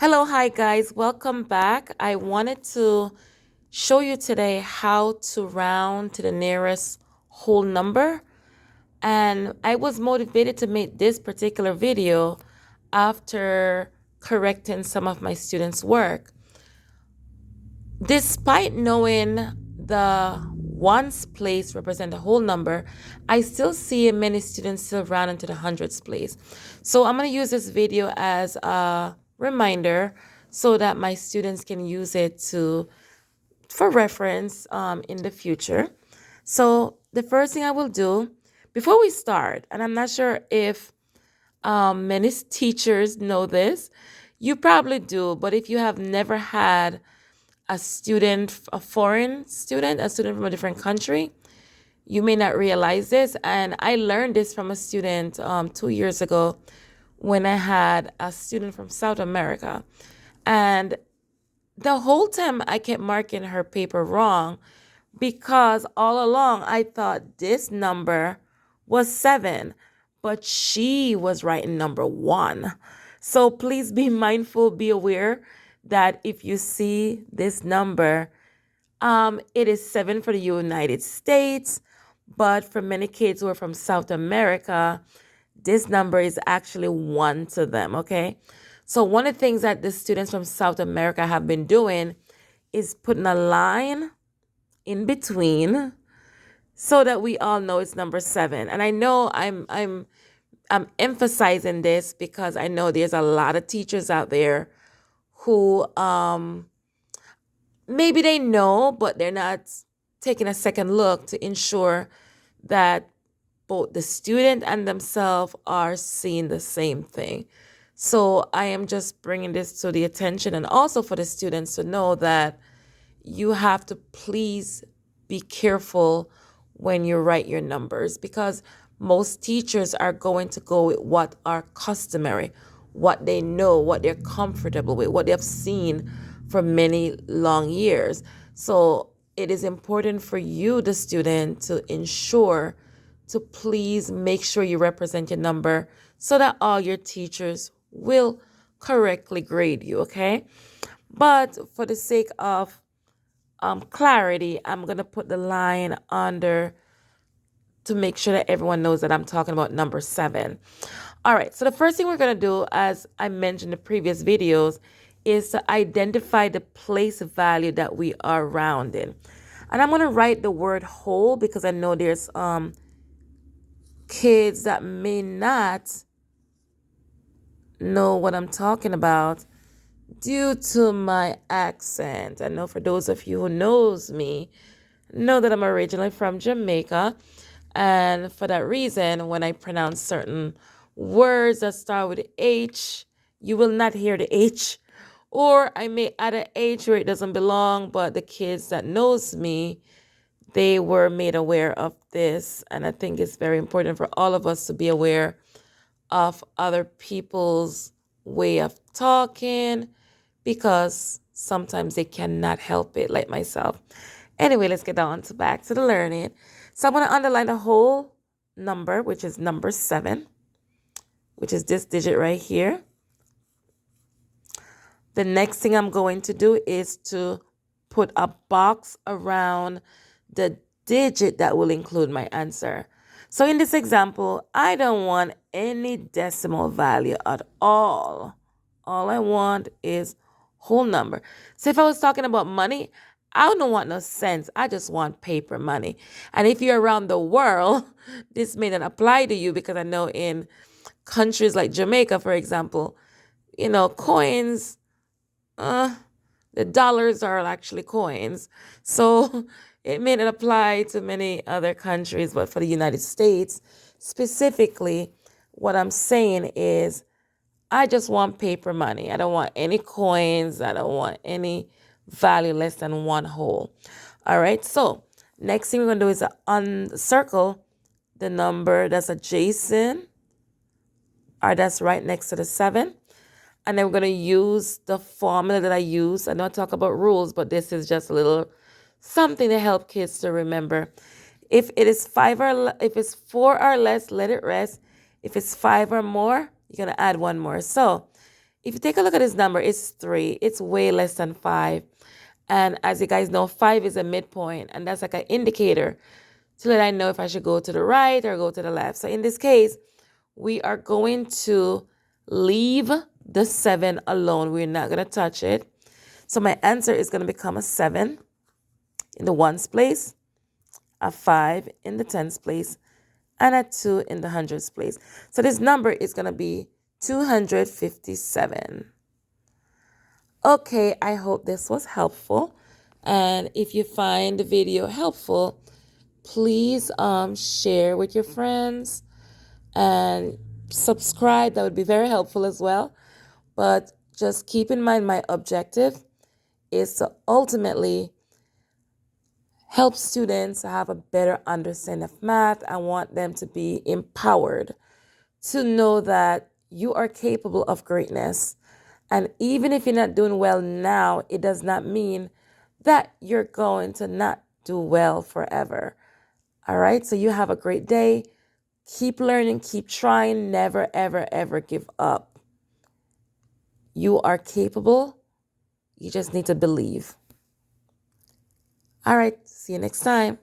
Hello, hi guys, welcome back. I wanted to show you today how to round to the nearest whole number. And I was motivated to make this particular video after correcting some of my students' work. Despite knowing the ones place represent a whole number, I still see many students still rounding to the hundreds place. So I'm going to use this video as a reminder so that my students can use it to for reference in the future. So the first thing I will do before we start, and I'm not sure if many teachers know this, you probably do, but if you have never had a student, a foreign student, a student from a different country, you may not realize this. And I learned this from a student 2 years ago when I had a student from South America. And the whole time I kept marking her paper wrong because all along I thought this number was 7, but she was writing number 1. So please be mindful, be aware that if you see this number, it is 7 for the United States, but for many kids who are from South America, this number is actually 1 to them, okay? So one of the things that the students from South America have been doing is putting a line in between so that we all know it's number 7. And I know I'm emphasizing this because I know there's a lot of teachers out there who maybe they know, but they're not taking a second look to ensure that both the student and themselves are seeing the same thing. So I am just bringing this to the attention and also for the students to know that you have to please be careful when you write your numbers because most teachers are going to go with what are customary, what they know, what they're comfortable with, what they've seen for many long years. So it is important for you, the student, to ensure to please make sure you represent your number so that all your teachers will correctly grade you, okay? But for the sake of clarity, I'm going to put the line under to make sure that everyone knows that I'm talking about number 7. All right, so the first thing we're going to do, as I mentioned in the previous videos, is to identify the place value that we are rounding. And I'm going to write the word whole because I know there's kids that may not know what I'm talking about due to my accent. I know for those of you who knows me, know that I'm originally from Jamaica. And for that reason, when I pronounce certain words that start with H, you will not hear the H. Or I may add an H where it doesn't belong, but the kids that knows me, they were made aware of this. And I think it's very important for all of us to be aware of other people's way of talking because sometimes they cannot help it, like myself. Anyway, let's get on to back to the learning. So I'm going to underline the whole number, which is number 7, which is this digit right here. The next thing I'm going to do is to put a box around the digit that will include my answer. So in this example, I don't want any decimal value at all. All I want is whole number. So if I was talking about money, I don't want no cents. I just want paper money. And if you're around the world, this may not apply to you because I know in countries like Jamaica, for example, coins, the dollars are actually coins. So it may not apply to many other countries, but for the United States specifically, what I'm saying is I just want paper money. I don't want any coins. I don't want any value less than one whole. All right. So next thing we're going to do is uncircle the number that's adjacent or that's right next to the 7. And then we're going to use the formula that I use. I don't talk about rules, but this is just a little something to help kids to remember. If it is 5 or if it's 4 or less, let it rest. If it's 5 or more, you're going to add one more. So If you take a look at this number, it's 3. It's way less than 5. And as you guys know, 5 is a midpoint, and that's like an indicator to let I know if I should go to the right or go to the left. So in this case, we are going to leave the 7 alone. We're not going to touch it. So my answer is going to become a 7 in the ones place, a 5 in the tens place, and a 2 in the hundreds place. So this number is going to be 257. Okay, I hope this was helpful. And if you find the video helpful, please share with your friends and subscribe. That would be very helpful as well. But just keep in mind, my objective is to ultimately help students have a better understanding of math. I want them to be empowered to know that you are capable of greatness. And even if you're not doing well now, it does not mean that you're going to not do well forever. All right, so you have a great day. Keep learning, keep trying, never, ever, ever give up. You are capable. You just need to believe. All right, see you next time.